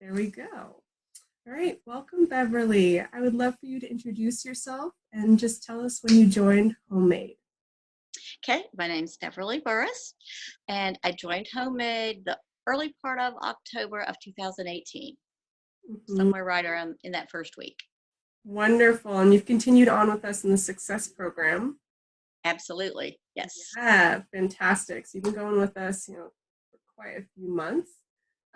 There we go. All right, welcome, Beverly. I would love for you to introduce yourself and just tell us when you joined Homemade. Okay, my name's Beverly Burris, and I joined Homemade the early part of October of 2018, Mhm. somewhere right around in that first week. Wonderful. And you've continued on with us in the Success Program. Absolutely, yes. Yeah, fantastic. So you've been going with us, for quite a few months.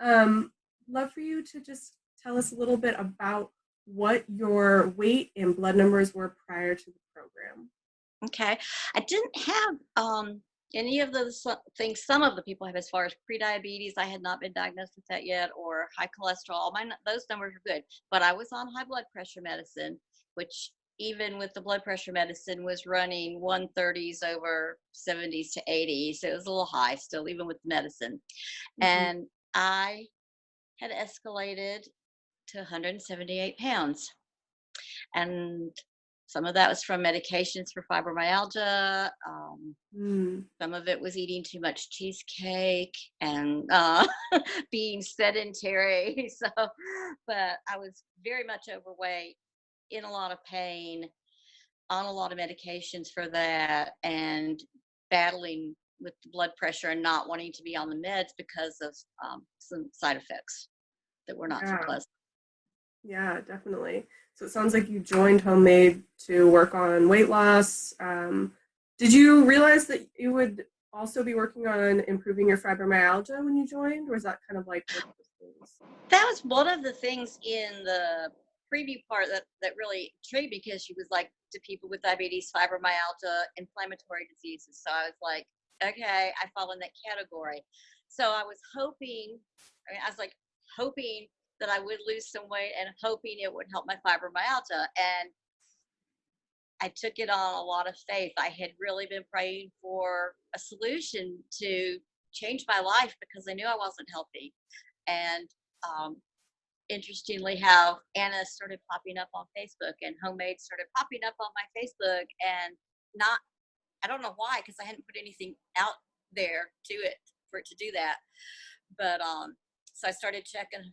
Um, Love for you to just tell us a little bit about what your weight and blood numbers were prior to the program. Okay, I didn't have any of those things some of the people have as far as prediabetes. I had not been diagnosed with that yet, or high cholesterol. Those numbers were good, but I was on high blood pressure medicine, which even with the blood pressure medicine was running 130s over 70s to 80s. So it was a little high still, even with the medicine. Mhm. And I had escalated to 178 pounds. And some of that was from medications for fibromyalgia. Mm. Some of it was eating too much cheesecake and being sedentary. So, but I was very much overweight, in a lot of pain, on a lot of medications for that, and battling with the blood pressure and not wanting to be on the meds because of some side effects that were not so Yeah. pleasant. Yeah, definitely. So it sounds like you joined Homemade to work on weight loss. Did you realize that you would also be working on improving your fibromyalgia when you joined, or was that kind of like one of those things? That was one of the things in the preview part that really intrigued me, because she was like, to people with diabetes, fibromyalgia, inflammatory diseases. So I was like, okay, I fall in that category. So I was hoping, I was like hoping that I would lose some weight and hoping it would help my fibromyalgia. And I took it on a lot of faith. I had really been praying for a solution to change my life because I knew I wasn't healthy. And um, interestingly, how Anna started popping up on Facebook and Homemade started popping up on my Facebook, and not, I don't know why, because I hadn't put anything out there to it for it to do that. But so I started checking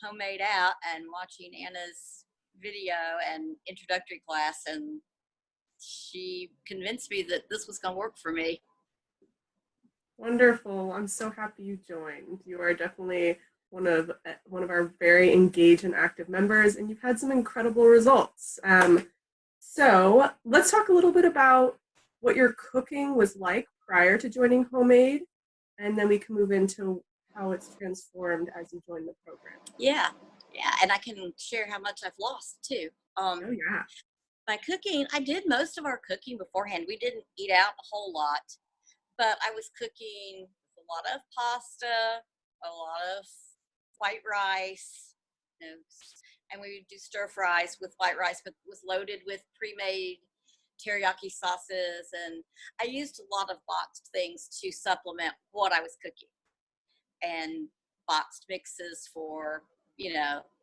Homemade out and watching Anna's video and introductory class, and she convinced me that this was going to work for me. Wonderful. I'm so happy you joined. You are definitely one of our very engaged and active members, and you've had some incredible results. So let's talk a little bit about what your cooking was like prior to joining Homemade, and then we can move into how it's transformed as you join the program. Yeah, yeah, and I can share how much I've lost too. Oh yeah. My cooking, I did most of our cooking beforehand. We didn't eat out a whole lot, but I was cooking a lot of pasta, a lot of white rice, you know, and we would do stir fries with white rice, but it was loaded with pre-made teriyaki sauces. And I used a lot of boxed things to supplement what I was cooking, and boxed mixes for,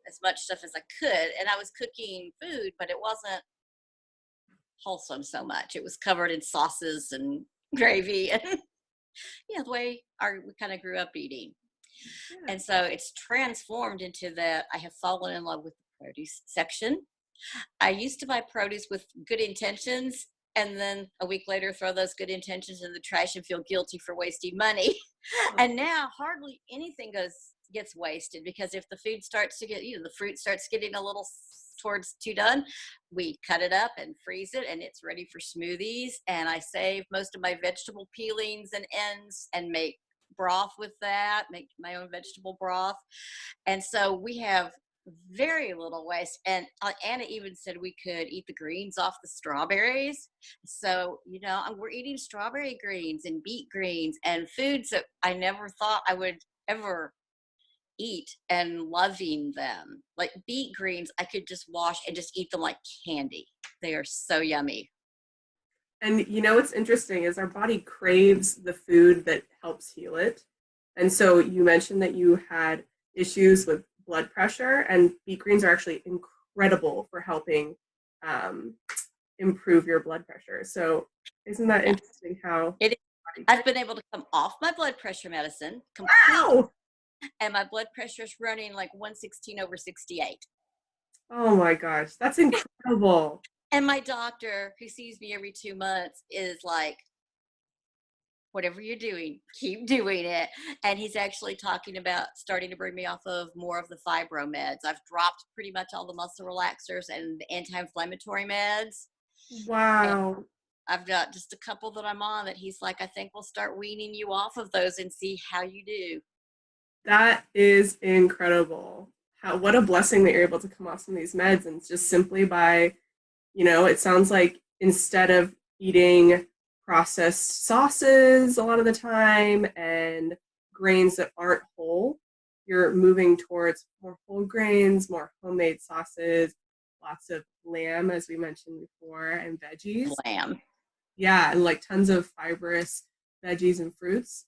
as much stuff as I could. And I was cooking food, but it wasn't wholesome so much. It was covered in sauces and gravy and the way we kind of grew up eating. Yeah. And so it's transformed into that I have fallen in love with the produce section. I used to buy produce with good intentions, and then a week later throw those good intentions in the trash and feel guilty for wasting money. And now hardly anything gets wasted, because if the food starts to get, the fruit starts getting a little towards too done, we cut it up and freeze it, and it's ready for smoothies. And I save most of my vegetable peelings and ends and make broth with that, make my own vegetable broth. And so we have very little waste. And Anna even said we could eat the greens off the strawberries. So, we're eating strawberry greens and beet greens and foods that I never thought I would ever eat, and loving them. Like beet greens, I could just wash and just eat them like candy. They are so yummy. And what's interesting is our body craves the food that helps heal it. And so you mentioned that you had issues with blood pressure, and beet greens are actually incredible for helping um, improve your blood pressure. So isn't that Yeah, interesting how it. body I've craves? been able to come off my blood pressure medicine completely. Wow! and my blood pressure's running like 116/68. Oh my gosh, that's incredible. And my doctor, who sees me every 2 months, is like, whatever you're doing, keep doing it. And he's actually talking about starting to bring me off of more of the fibro meds. I've dropped pretty much all the muscle relaxers and the anti-inflammatory meds. And Wow, I've got just a couple that I'm on that he's like, I think we'll start weaning you off of those and see how you do. that is incredible. What a blessing that you're able to come off some of these meds and just simply by, it sounds like instead of eating processed sauces a lot of the time and grains that aren't whole, you're moving towards more whole grains, more homemade sauces, lots of lamb, as we mentioned before, and veggies. Lamb. Yeah, and like tons of fibrous veggies and fruits.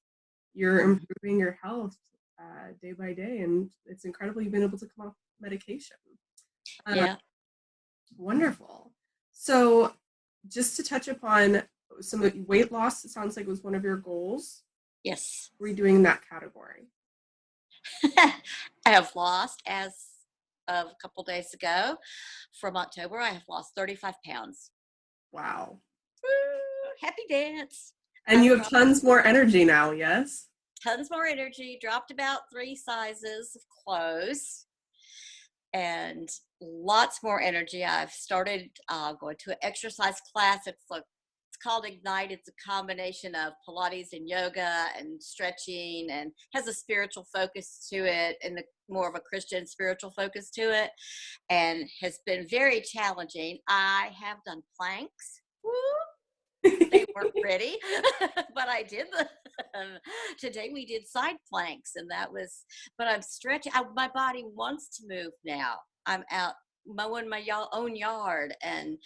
You're Mhm. improving your health day by day, and it's incredible you've been able to come off medication. Uh, Yeah. Wonderful. So, just to touch upon some of weight loss, it sounds like was one of your goals. Yes. What are you doing in that category? I have lost, as of a couple days ago, from October, I have lost 35 pounds. Wow. Woo, happy dance. And I've you have dropped tons more energy now, yes? tons more energy, dropped about 3 sizes of clothes, and lots more energy. I've started going to an exercise class. It's called Ignite. It's a combination of Pilates and yoga and stretching, and has a spiritual focus to it, and more of a Christian spiritual focus to it, and has been very challenging. I have done planks. Woo! They weren't pretty, but I did them. Today we did side planks, and that was. But I'm stretching. My body wants to move now. I'm out mowing my own yard and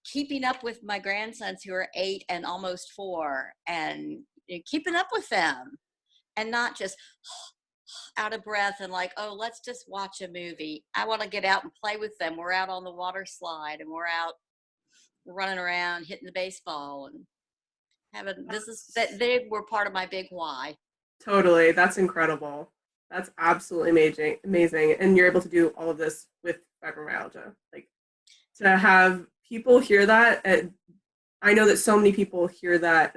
keeping up with my grandsons who are 8 and almost 4, and keeping up with them, and not just out of breath and like, oh, let's just watch a movie. I want to get out and play with them. We're out on the water slide, and we're out running around hitting the baseball and having this is that they were part of my big why. Totally. That's incredible. That's absolutely amazing. Amazing. And you're able to do all of this with fibromyalgia. Like to have people hear that. I know that so many people hear that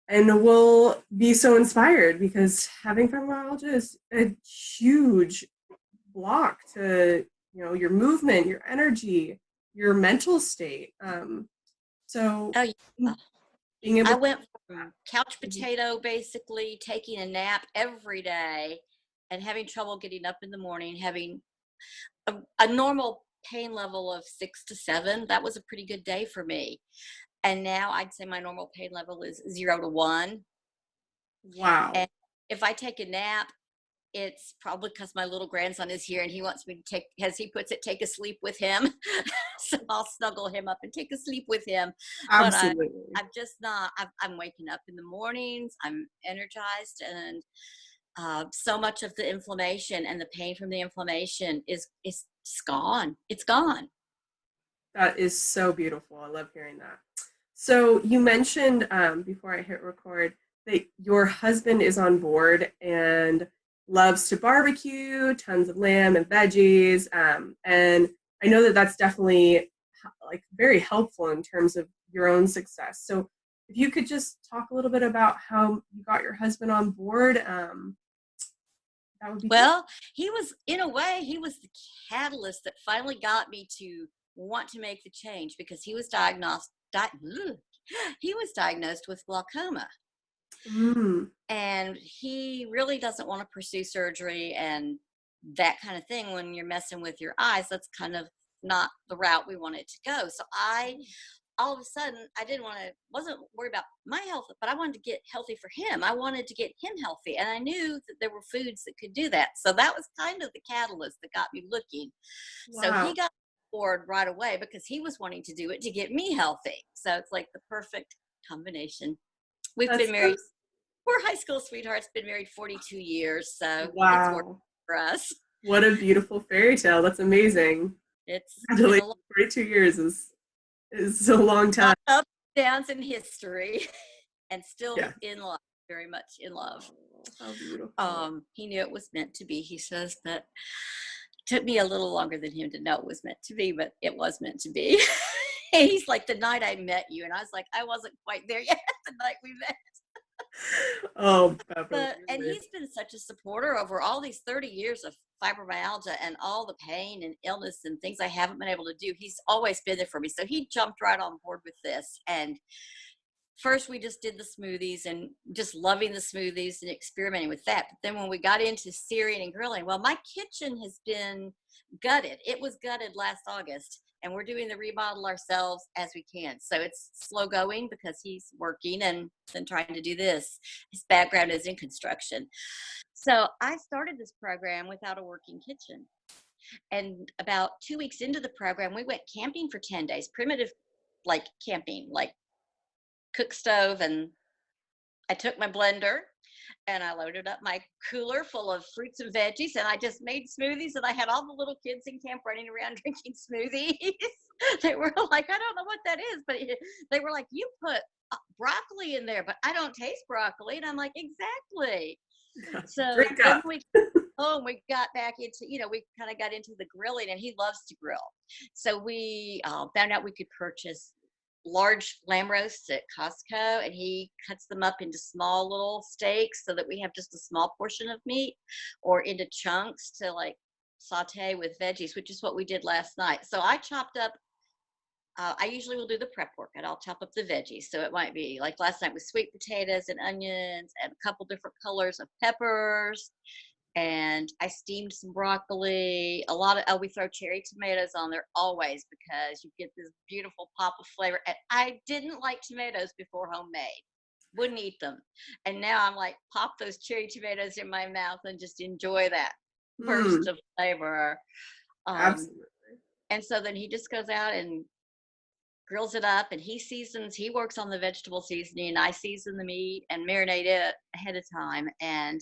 and will be so inspired because having fibromyalgia is a huge block to your movement, your energy, your mental state. So Oh yeah. being able I to went from couch Mhm. potato, basically taking a nap every day and having trouble getting up in the morning, having a normal pain level of 6 to 7. That was a pretty good day for me. And now I'd say my normal pain level is 0 to 1. Wow, And if I take a nap, it's probably because my little grandson is here and he wants me to take, as he puts it, take a sleep with him. So I'll snuggle him up and take a sleep with him. But absolutely. I'm just not, I'm waking up in the mornings, I'm energized, and so much of the inflammation and the pain from the inflammation is gone. It's gone. That is so beautiful. I love hearing that. So you mentioned before I hit record that your husband is on board and loves to barbecue, tons of lamb and veggies, and I know that that's definitely like very helpful in terms of your own success. So if you could just talk a little bit about how you got your husband on board, that would be great. Well, he was, in a way, he was the catalyst that finally got me to want to make the change, because he was he was diagnosed with glaucoma, Mm, and he really doesn't want to pursue surgery and that kind of thing when you're messing with your eyes. That's kind of not the route we wanted to go. So I all of a sudden I didn't want to wasn't worried about my health, but I wanted to get healthy for him. I wanted to get him healthy, and I knew that there were foods that could do that. So that was kind of the catalyst that got me looking. So he wow, got bored right away because he was wanting to do it to get me healthy. So it's like the perfect combination. We've that's been so, married, we're high school sweethearts, been married 42 years, so it's worked wow. for us. What a beautiful fairy tale. That's amazing. It's been a Congratulations. lot 42 years is a long time. of ups and downs in history and still Yeah. in life. very much in love. Oh, how beautiful. He knew it was meant to be, he says, but it took me a little longer than him to know it was meant to be, but it was meant to be. And he's like, the night I met you. And I was like, I wasn't quite there yet the night we met. Oh, Beverly, But, you're and amazing. he's been such a supporter over all these 30 years of fibromyalgia and all the pain and illness and things I haven't been able to do. He's always been there for me. So he jumped right on board with this. And first we just did the smoothies and just loving the smoothies and experimenting with that. But then when we got into searing and grilling, well, my kitchen has been gutted. It was gutted last August, and we're doing the remodel ourselves as we can. So it's slow going because he's working and then trying to do this. His background is in construction. So I started this program without a working kitchen. And about 2 weeks into the program, we went camping for 10 days, primitive, like camping, like cook stove. And I took my blender and I loaded up my cooler full of fruits and veggies, and I just made smoothies, and I had all the little kids in camp running around drinking smoothies. They were like, I don't know what that is, but they were like, you put broccoli in there, but I don't taste broccoli. And I'm like, exactly. So Drink then up. we got back into, we kind of got into the grilling, and he loves to grill. So we found out we could purchase large lamb roasts at Costco, and he cuts them up into small little steaks so that we have just a small portion of meat, or into chunks to like saute with veggies, which is what we did last night. So I chopped up, I usually will do the prep work, and I'll chop up the veggies. So it might be like last night with sweet potatoes and onions and a couple different colors of peppers, and I steamed some broccoli. A lot of we throw cherry tomatoes on there always because you get this beautiful pop of flavor. And I didn't like tomatoes before homemade, wouldn't eat them, and now I'm like, pop those cherry tomatoes in my mouth and just enjoy that burst Mm, of flavor. Um, absolutely. and so then he just goes out and grills it up, and he works on the vegetable seasoning. I season the meat and marinate it ahead of time, and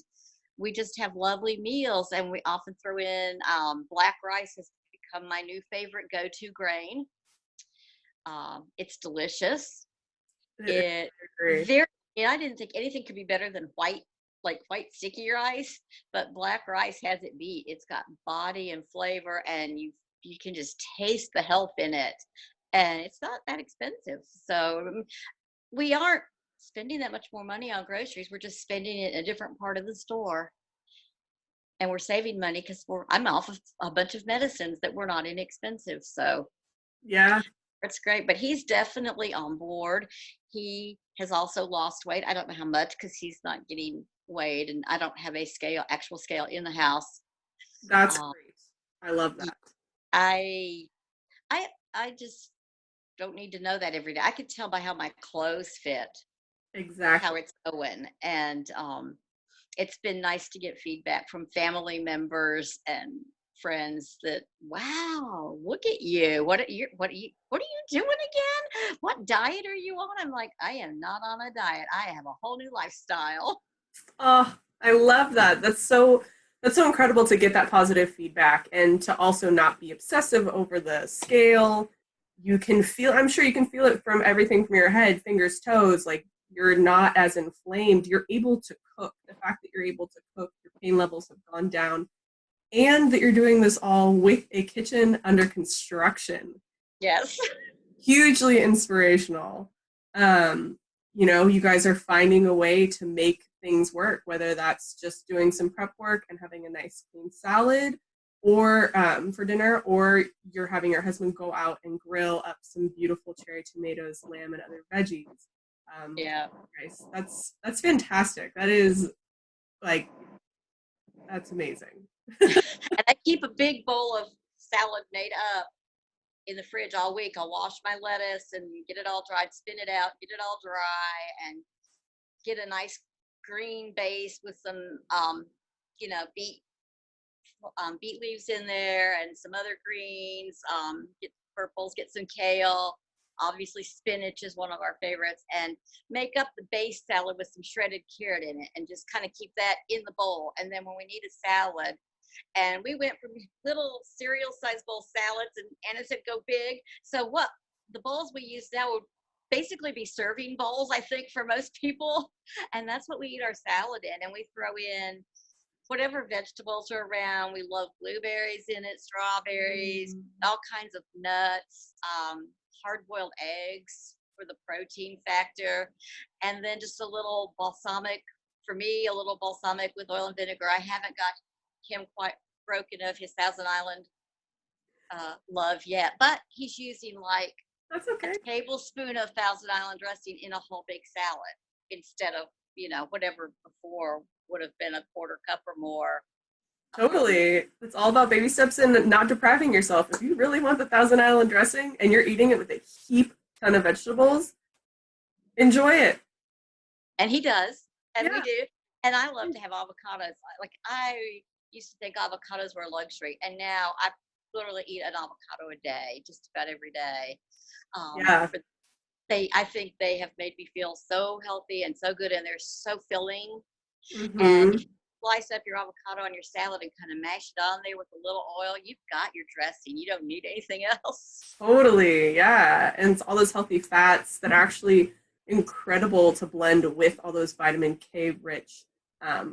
we just have lovely meals. And we often throw in black rice has become my new favorite go-to grain. It's delicious. I It agree. very and I didn't think anything could be better than white sticky rice, but black rice has it beat. It's got body and flavor, and you can just taste the health in it, and it's not that expensive. So we aren't spending that much more money on groceries. We're just spending it in a different part of the store, and we're saving money because I'm off of a bunch of medicines that were not inexpensive. So Yeah, it's great. But he's definitely on board. He has also lost weight. I don't know how much because he's not getting weighed, and I don't have a actual scale in the house. that's Um, great. I love y- that. I I I just don't need to know that every day. I could tell by how my clothes fit how Exactly. it's going, and it's been nice to get feedback from family members and friends that, wow, look at you, what are you doing again, what diet are you on? I'm like, I am not on a diet, I have a whole new lifestyle. Oh, I love that. That's so incredible to get that positive feedback and to also not be obsessive over the scale. You can feel, I'm sure you can feel it from everything from your head, fingers, toes, like you're not as inflamed. You're able to cook. The fact that you're able to cook, your pain levels have gone down, and that you're doing this all with a kitchen under construction. Yes. Hugely inspirational. Um, you guys are finding a way to make things work, whether that's just doing some prep work and having a nice clean salad or for dinner, or you're having your husband go out and grill up some beautiful cherry tomatoes, lamb, and other veggies. Yeah. Nice. That's fantastic. That is like that's amazing. And I keep a big bowl of salad made up in the fridge all week. I'll wash my lettuce and get it all dried, spin it out, get it all dry, and get a nice green base with some you know beet beet leaves in there and some other greens, get purples, get some kale, obviously spinach is one of our favorites, and make up the base salad with some shredded carrot in it, and just kind of keep that in the bowl. And then when we need a salad, and we went from little cereal size bowl salads, and Anna said go big, so what the bowls we use now are basically be serving bowls, I think, for most people. And that's what we eat our salad in. And we throw in whatever vegetables are around. We love blueberries in it, strawberries, Mm. all kinds of nuts, hard-boiled eggs for the protein factor, and then just a little balsamic, for me, a little balsamic with oil and vinegar. I haven't got him quite broken of his Thousand Island love yet, but he's using like That's a okay. tablespoon of Thousand Island dressing in a whole big salad instead of, whatever before would have been a quarter cup or more. Um, Totally. It's all about baby steps and not depriving yourself. If you really want the Thousand Island dressing and you're eating it with a heap ton of vegetables, enjoy it. and he does, and we Yeah. do. And I love to have avocados. Like I used to think avocados were a luxury, and now I literally eat an avocado a day, just about every day. Yeah. But I think they have made me feel so healthy and so good, and they're so filling. And if Mm-hmm. you slice up your avocado on your salad and kind of mash it on there with a little oil, you've got your dressing. You don't need anything else. Totally. Yeah. And it's all those healthy fats that are actually incredible to blend with all those vitamin K rich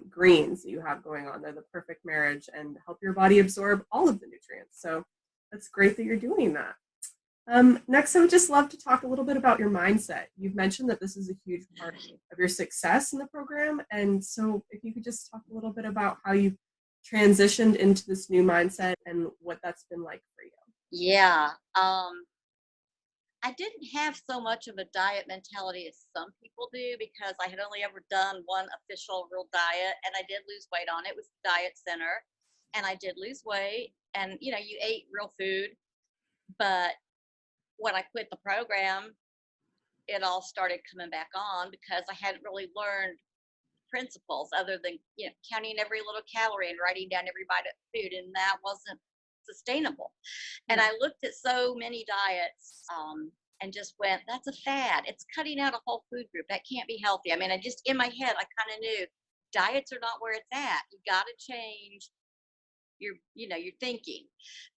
greens that you have going on. They're the perfect marriage and help your body absorb all of the nutrients. So that's great that you're doing that. Next, I would just love to talk a little bit about your mindset. You've mentioned that this is a huge part of your success in the program. And so, if you could just talk a little bit about how you've transitioned into this new mindset and what that's been like for you. Yeah. I didn't have so much of a diet mentality as some people do because I had only ever done one official real diet, and I did lose weight on it. It was the diet center, and I did lose weight, and you ate real food. But when I quit the program, it all started coming back on because I hadn't really learned principles other than counting every little calorie and writing down every bite of food, and that wasn't sustainable. And Yeah. I looked at so many diets, and just went, that's a fad. It's cutting out a whole food group. That can't be healthy. I mean, I just, in my head, I kind of knew diets are not where it's at. You got to change your thinking.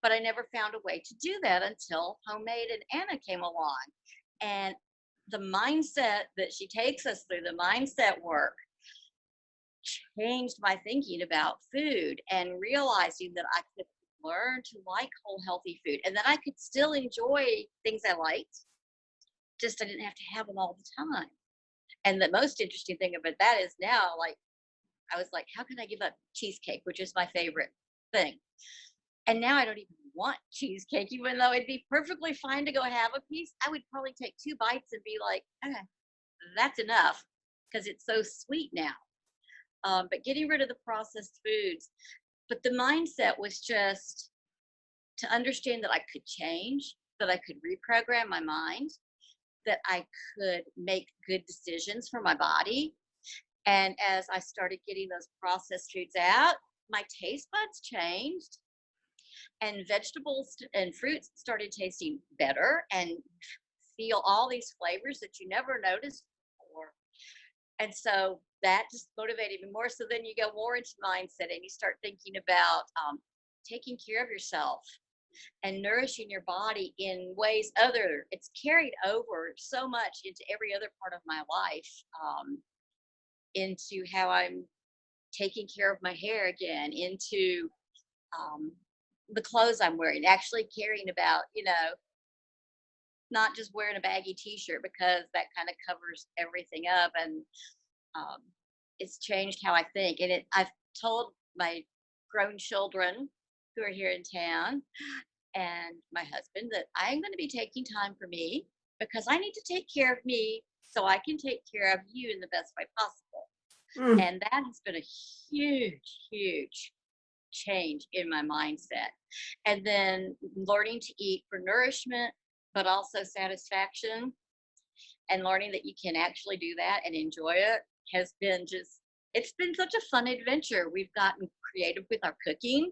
But I never found a way to do that until Homemade and Anna came along. And the mindset that she takes us through, the mindset work, changed my thinking about food and realizing that I could learn to like whole healthy food and that I could still enjoy things I liked, just I didn't have to have them all the time. And the most interesting thing about that is now, like, I was like, how can I give up cheesecake, which is my favorite thing? And now I don't even want cheesecake, even though it'd be perfectly fine to go have a piece. I would probably take 2 bites and be like, okay, that's enough because it's so sweet now. But getting rid of the processed foods. But the mindset was just to understand that I could change, that I could reprogram my mind, that I could make good decisions for my body. And as I started getting those processed foods out, my taste buds changed and vegetables and fruits started tasting better and feel all these flavors that you never noticed before. And so that just motivated me more. So then you go more into mindset and you start thinking about taking care of yourself and nourishing your body in ways it's carried over so much into every other part of my life, into how I'm taking care of my hair again, into um, the clothes I'm wearing, actually caring about, not just wearing a baggy t-shirt because that kind of covers everything up. And um, it's changed how I think. And I've told my grown children who are here in town and my husband that I'm going to be taking time for me because I need to take care of me so I can take care of you in the best way possible. Mm. And that has been a huge, huge change in my mindset. And then learning to eat for nourishment, but also satisfaction, and learning that you can actually do that and enjoy it has been it's been such a fun adventure. We've gotten creative with our cooking,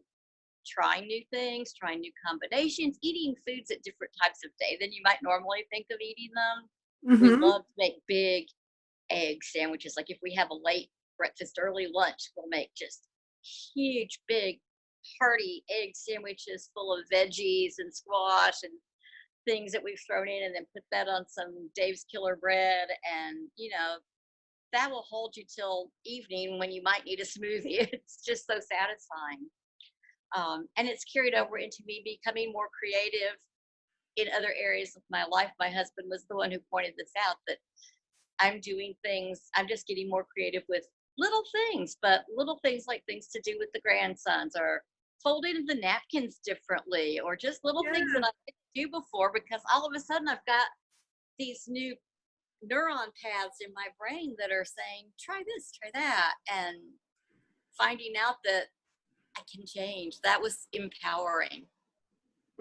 trying new things, trying new combinations, eating foods at different types of day than you might normally think of eating them. We Mm-hmm. love to make big egg sandwiches. Like if we have a late breakfast, early lunch, we'll make just huge, big, hearty egg sandwiches full of veggies and squash and things that we've thrown in, and then put that on some Dave's Killer Bread, and that will hold you till evening when you might need a smoothie. It's just so satisfying. And it's carried over into me becoming more creative in other areas of my life. My husband was the one who pointed this out, that I'm doing things, I'm just getting more creative with little things, but little things like things to do with the grandsons, or folding the napkins differently, or just little things that Yeah. I didn't do before, because all of a sudden I've got these new neuron paths in my brain that are saying, try this, try that. And finding out that I can change, that was empowering,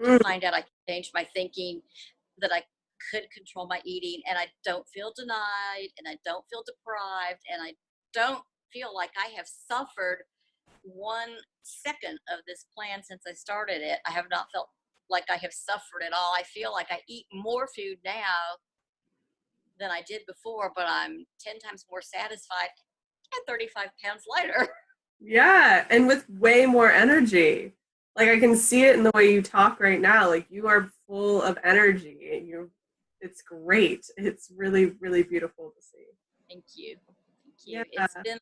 to Mm, find out I can change my thinking, that I could control my eating, and I don't feel denied, and I don't feel deprived, and I don't feel like I have suffered 1 second of this plan since I started it. I have not felt like I have suffered at all. I feel like I eat more food now than I did before, but I'm 10 times more satisfied and 35 pounds lighter. yeah, and with way more energy. Like I can see it in the way you talk right now. Like you are full of energy. It's great. It's really, really beautiful to see. Thank you. Thank Yeah. you.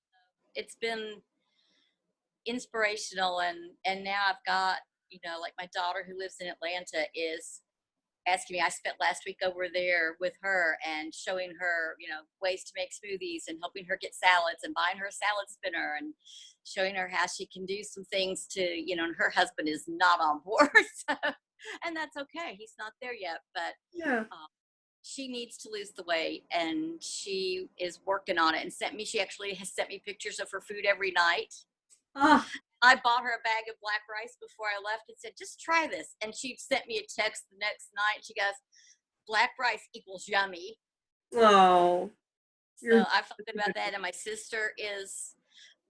It's been inspirational, and now I've got, like my daughter who lives in Atlanta is asking me. I spent last week over there with her and showing her, ways to make smoothies, and helping her get salads, and buying her a salad spinner, and showing her how she can do some things to, and her husband is not on board. So, and that's okay. He's not there yet, but Yeah. um, she needs to lose the weight, and she is working on it, and she actually has sent me pictures of her food every night. Ah, I bought her a bag of black rice before I left and said, just try this. And she sent me a text the next night. She goes, black rice equals yummy. oh, So you're I felt such good a about good. that. And my sister is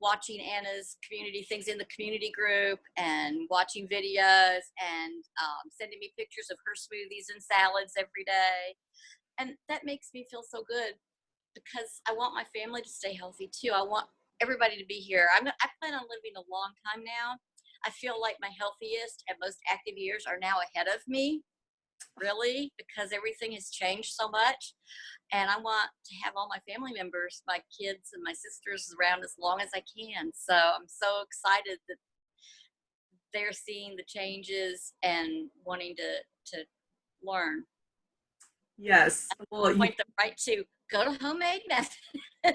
watching Anna's community things in the community group, and watching videos, and sending me pictures of her smoothies and salads every day. And that makes me feel so good, because I want my family to stay healthy too. I want everybody to be here. I plan on living a long time now. I feel like my healthiest and most active years are now ahead of me, really, because everything has changed so much. And I want to have all my family members, my kids and my sisters, around as long as I can. So I'm so excited that they're seeing the changes and wanting to learn. Yes. Well, you Point them right to go to homemade method.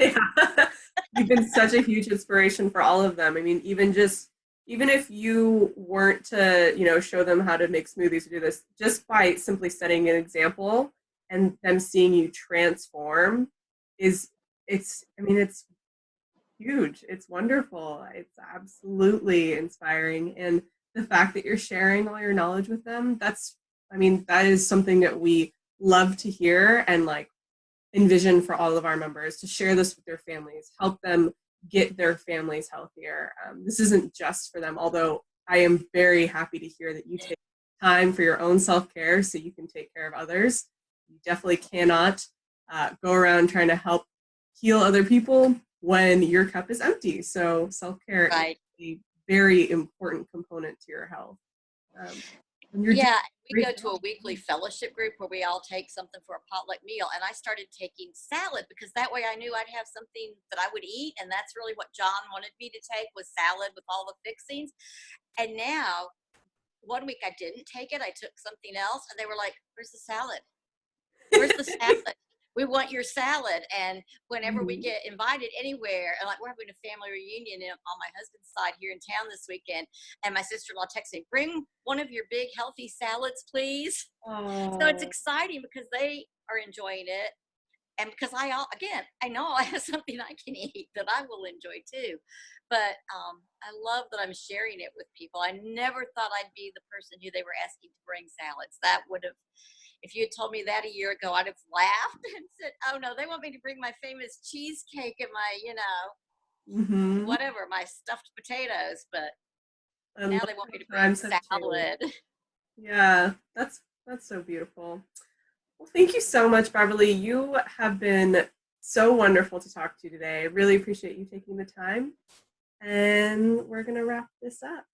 yeah. You've been such a huge inspiration for all of them. I mean, even if you weren't to, show them how to make smoothies or do this, just by simply setting an example and them seeing you transform is it's huge. It's wonderful. It's absolutely inspiring. And the fact that you're sharing all your knowledge with them, that is something that we love to hear and like envision for all of our members to share this with their families, help them get their families healthier. This isn't just for them, although I am very happy to hear that you take time for your own self-care so you can take care of others. You definitely cannot go around trying to help heal other people when your cup is empty. So self-care is Right. a very important component to your health. Um, and you're doing Yeah, a we great go to job. a weekly fellowship group where we all take something for a potluck meal. And I started taking salad, because that way I knew I'd have something that I would eat. And that's really what John wanted me to take, was salad with all the fixings. And now, one week I didn't take it. I took something else, and they were like, where's the salad? Where's the salad? We want your salad. And whenever we Mhm. get invited anywhere, and like we're having a family reunion on my husband's side here in town this weekend, and my sister-in-law texted me, bring one of your big healthy salads, please. So it's Oh, exciting because they are enjoying it. And because I know I have something I can eat that I will enjoy too. But I love that I'm sharing it with people. I never thought I'd be the person who they were asking to bring salads. That would have, if you had told me that a year ago, I'd have laughed and said, oh no, they want me to bring my famous cheesecake and my, mm-hmm. whatever, my stuffed potatoes. But And now look they want me to how bring times have changed. salad. Yeah, that's so beautiful. Well, thank you so much, Beverly. You have been so wonderful to talk to today. I really appreciate you taking the time. And we're gonna wrap this up.